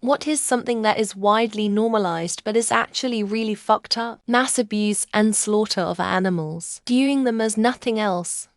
What is something that is widely normalized but is actually really fucked up? Mass abuse and slaughter of animals. Viewing them as nothing else.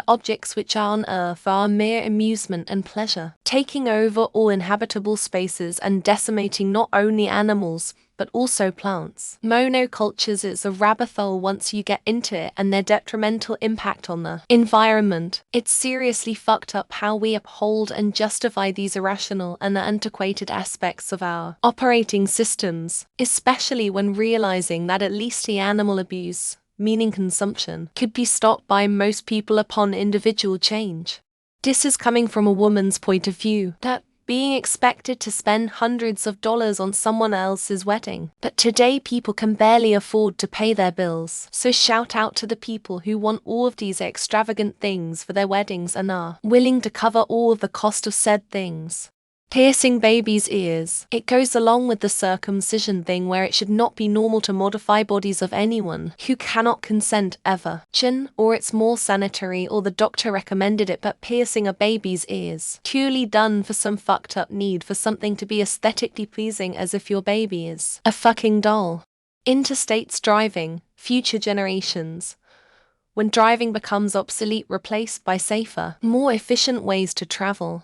Objects which are on Earth for our mere amusement and pleasure. Taking over all inhabitable spaces and decimating not only animals, but also plants. Monocultures is a rabbit hole once you get into it, and their detrimental impact on the environment. It's seriously fucked up how we uphold and justify these irrational and antiquated aspects of our operating systems, especially when realizing that at least the animal abuse, meaning consumption, could be stopped by most people upon individual change. This is coming from a woman's point of view, that being expected to spend hundreds of dollars on someone else's wedding. But today people can barely afford to pay their bills. So shout out to the people who want all of these extravagant things for their weddings and are willing to cover all of the cost of said things. Piercing babies' ears. It goes along with the circumcision thing where it should not be normal to modify bodies of anyone who cannot consent ever. Or it's more sanitary or the doctor recommended it, but piercing a baby's ears. Purely done for some fucked up need for something to be aesthetically pleasing, as if your baby is a fucking doll. Interstates driving. Future generations. When driving becomes obsolete, replaced by safer, more efficient ways to travel,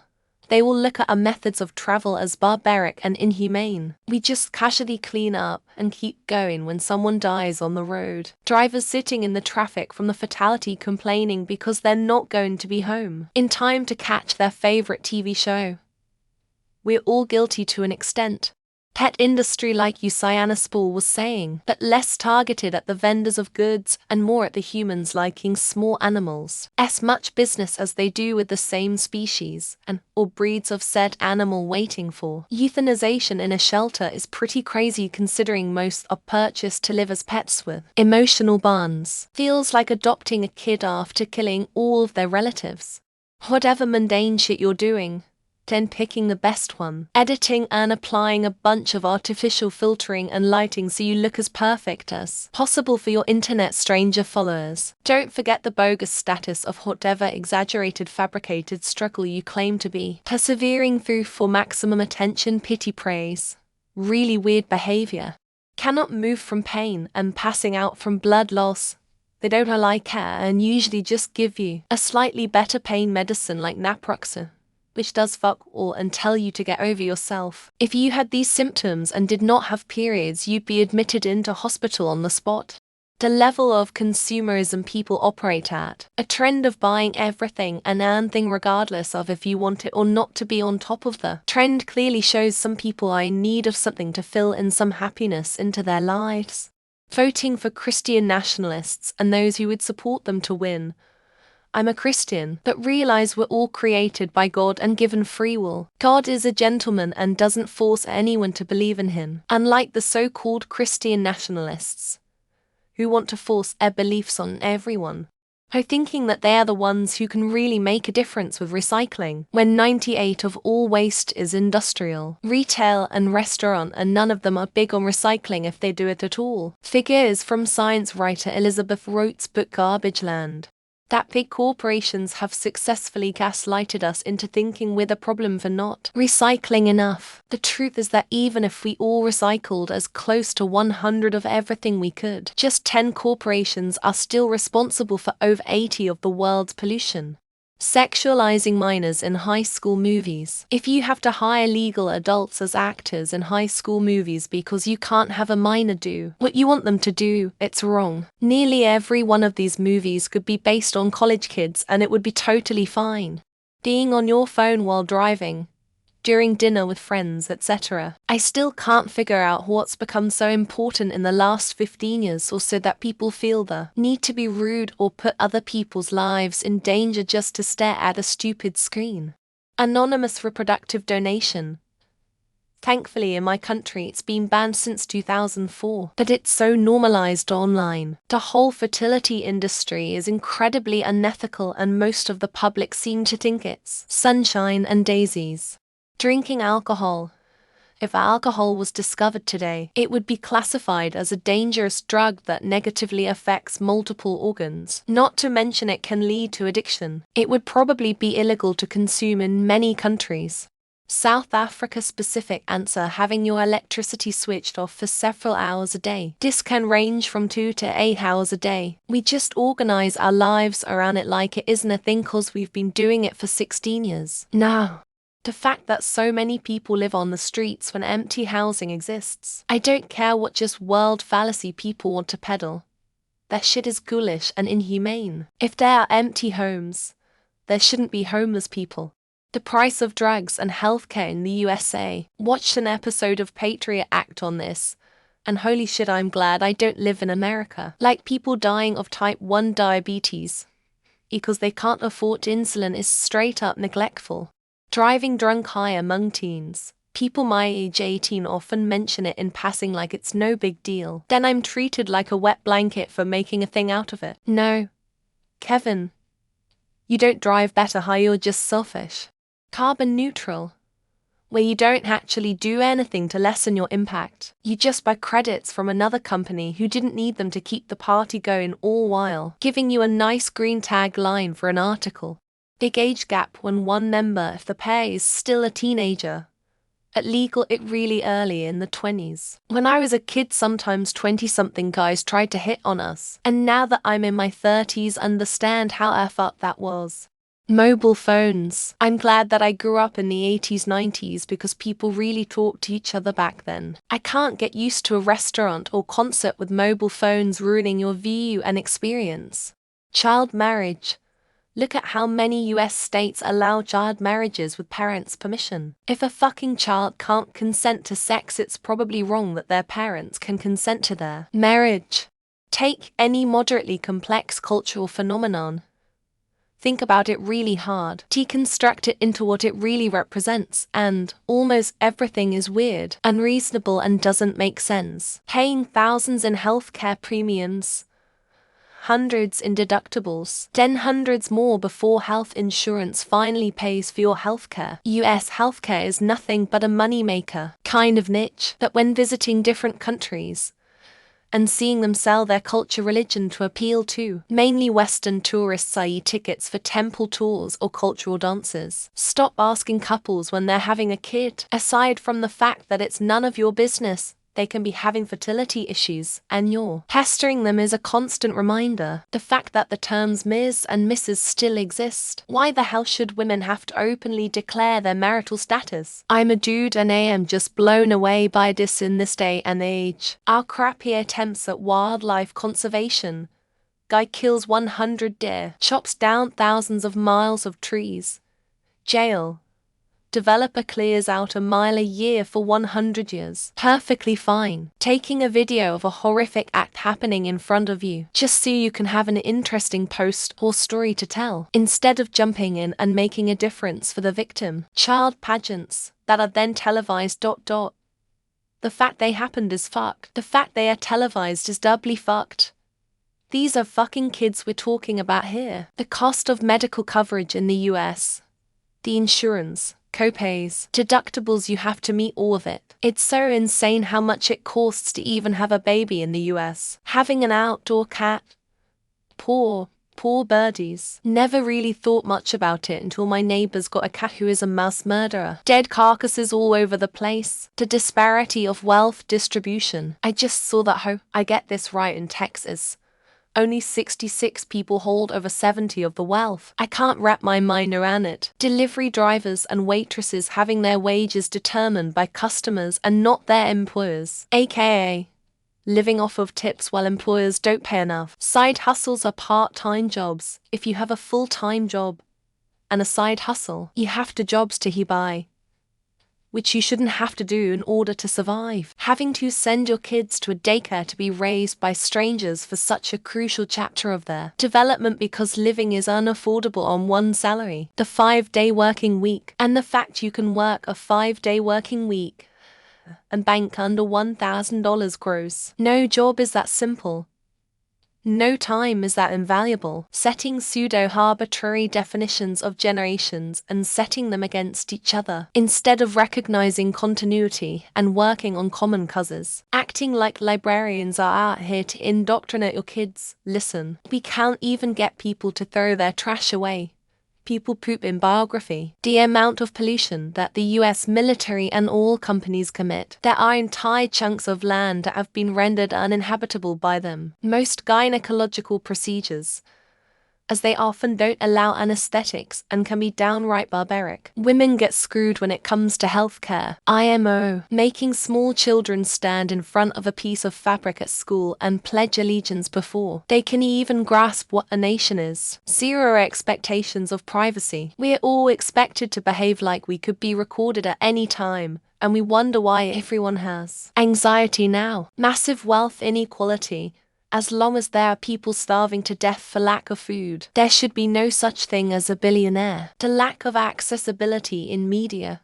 they will look at our methods of travel as barbaric and inhumane. We just casually clean up and keep going when someone dies on the road. Drivers sitting in the traffic from the fatality complaining because they're not going to be home in time to catch their favorite TV show. We're all guilty to an extent. Pet industry, like Usaina Spall was saying, but less targeted at the vendors of goods and more at the humans liking small animals. As much business as they do with the same species and or breeds of said animal. Waiting for euthanization in a shelter is pretty crazy, considering most are purchased to live as pets with emotional bonds. Feels like adopting a kid after killing all of their relatives. Whatever mundane shit you're doing, then picking the best one, editing and applying a bunch of artificial filtering and lighting so you look as perfect as possible for your internet stranger followers. Don't forget the bogus status of whatever exaggerated fabricated struggle you claim to be persevering through for maximum attention, pity, praise. Really weird behavior. Cannot move from pain and passing out from blood loss. They don't ally care and usually just give you a slightly better pain medicine like naproxen, which does fuck all and tell you to get over yourself. If you had these symptoms and did not have periods, you'd be admitted into hospital on the spot. The level of consumerism people operate at, a trend of buying everything and anything regardless of if you want it or not to be on top of the trend, clearly shows some people are in need of something to fill in some happiness into their lives. Voting for Christian nationalists and those who would support them to win. I'm a Christian, but realize we're all created by God and given free will. God is a gentleman and doesn't force anyone to believe in him, unlike the so-called Christian nationalists, who want to force their beliefs on everyone, thinking that they are the ones who can really make a difference with recycling, when 98% of all waste is industrial, retail and restaurant, and none of them are big on recycling if they do it at all. Figures from science writer Elizabeth Roth's book Garbage Land. That big corporations have successfully gaslighted us into thinking we're the problem for not recycling enough. The truth is that even if we all recycled as close to 100 of everything we could, just 10 corporations are still responsible for over 80% of the world's pollution. Sexualizing minors in high school movies. If you have to hire legal adults as actors in high school movies because you can't have a minor do what you want them to do, it's wrong. Nearly every one of these movies could be based on college kids and it would be totally fine. Being on your phone while driving, during dinner with friends, etc. I still can't figure out what's become so important in the last 15 years or so that people feel the need to be rude or put other people's lives in danger just to stare at a stupid screen. Anonymous reproductive donation. Thankfully in my country it's been banned since 2004, but it's so normalized online. The whole fertility industry is incredibly unethical and most of the public seem to think it's sunshine and daisies. Drinking alcohol. If alcohol was discovered today, it would be classified as a dangerous drug that negatively affects multiple organs. Not to mention it can lead to addiction. It would probably be illegal to consume in many countries. South Africa specific answer: having your electricity switched off for several hours a day. This can range from 2 to 8 hours a day. We just organize our lives around it like it isn't a thing cause we've been doing it for 16 years. No. The fact that so many people live on the streets when empty housing exists. I don't care what just world fallacy people want to peddle. That shit is ghoulish and inhumane. If there are empty homes, there shouldn't be homeless people. The price of drugs and healthcare in the USA. Watched an episode of Patriot Act on this, and holy shit, I'm glad I don't live in America. Like people dying of type 1 diabetes because they can't afford insulin is straight up neglectful. Driving drunk high among teens. People my age 18 often mention it in passing like it's no big deal. Then I'm treated like a wet blanket for making a thing out of it. No. Kevin. You don't drive better high, you're just selfish. Carbon neutral. Where you don't actually do anything to lessen your impact. You just buy credits from another company who didn't need them to keep the party going, all while giving you a nice green tagline for an article. Big age gap when one member of the pair is still a teenager. At legal it really early in the 20s. When I was a kid, sometimes 20-something guys tried to hit on us. And now that I'm in my 30s, understand how effed up that was. Mobile phones. I'm glad that I grew up in the 80s, 90s because people really talked to each other back then. I can't get used to a restaurant or concert with mobile phones ruining your view and experience. Child marriage. Look at how many US states allow child marriages with parents' permission. If a fucking child can't consent to sex, it's probably wrong that their parents can consent to their marriage. Take any moderately complex cultural phenomenon. Think about it really hard, deconstruct it into what it really represents, and almost everything is weird, unreasonable, and doesn't make sense. Paying thousands in healthcare premiums, hundreds in deductibles, then hundreds more before health insurance finally pays for your healthcare. US healthcare is nothing but a moneymaker, kind of niche, that when visiting different countries and seeing them sell their culture religion to appeal to mainly Western tourists, i.e. tickets for temple tours or cultural dances. Stop asking couples when they're having a kid. Aside from the fact that it's none of your business, they can be having fertility issues, and you're pestering them is a constant reminder. The fact that the terms Ms. and Mrs. still exist. Why the hell should women have to openly declare their marital status? I'm a dude and I am just blown away by this in this day and age. Our crappy attempts at wildlife conservation. Guy kills 100 deer, chops down thousands of miles of trees. Jail. Developer clears out a mile a year for 100 years. Perfectly fine. Taking a video of a horrific act happening in front of you, just so you can have an interesting post or story to tell, instead of jumping in and making a difference for the victim. Child pageants that are then televised. The fact they happened is fucked. The fact they are televised is doubly fucked. These are fucking kids we're talking about here. The cost of medical coverage in the US. The insurance, co-pays, deductibles, you have to meet all of it. It's so insane how much it costs to even have a baby in the US. Having an outdoor cat. Poor birdies. Never really thought much about it until my neighbors got a cat who is a mass murderer. Dead carcasses all over the place. The disparity of wealth distribution. I just saw that I get this right in Texas. Only 66 people hold over 70 of the wealth. I can't wrap my mind around it. Delivery drivers and waitresses having their wages determined by customers and not their employers, aka living off of tips while employers don't pay enough. Side hustles are part-time jobs. If you have a full-time job and a side hustle, you have to jobs to buy, which you shouldn't have to do in order to survive. Having to send your kids to a daycare to be raised by strangers for such a crucial chapter of their development because living is unaffordable on one salary. The 5-day working week, and the fact you can work a 5-day working week and bank under $1,000 gross. No job is that simple. No time is that invaluable. Setting pseudo-arbitrary definitions of generations and setting them against each other, instead of recognizing continuity and working on common causes. Acting like librarians are out here to indoctrinate your kids. Listen, we can't even get people to throw their trash away. people poop in biography. The amount of pollution that the US military and oil companies commit. There are entire chunks of land that have been rendered uninhabitable by them. Most gynecological procedures, as they often don't allow anesthetics and can be downright barbaric. Women get screwed when it comes to healthcare. IMO, making small children stand in front of a piece of fabric at school and pledge allegiance before they can even grasp what a nation is. Zero expectations of privacy. We're all expected to behave like we could be recorded at any time, and we wonder why everyone has anxiety now. Massive wealth inequality. As long as there are people starving to death for lack of food, there should be no such thing as a billionaire. The lack of accessibility in media.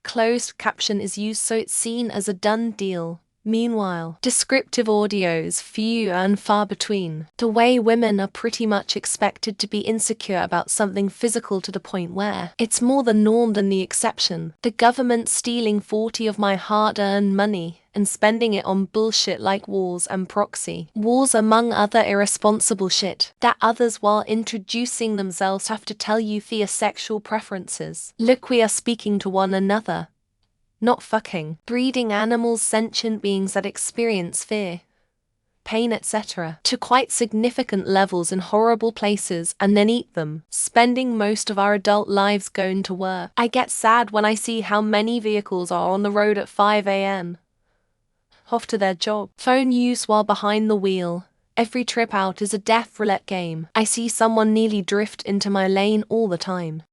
Closed caption is used so it's seen as a done deal. Meanwhile, descriptive audios few and far between. The way women are pretty much expected to be insecure about something physical to the point where it's more the norm than the exception. The government stealing 40 of my hard-earned money and spending it on bullshit like wars and proxy wars, among other irresponsible shit that others, while introducing themselves, have to tell you via sexual preferences. Look, we are speaking to one another, not fucking. Breeding animals, sentient beings that experience fear, pain, etc., to quite significant levels in horrible places and then eat them. Spending most of our adult lives going to work. I get sad when I see how many vehicles are on the road at 5 a.m. off to their job. Phone use while behind the wheel. Every trip out is a death roulette game. I see someone nearly drift into my lane all the time.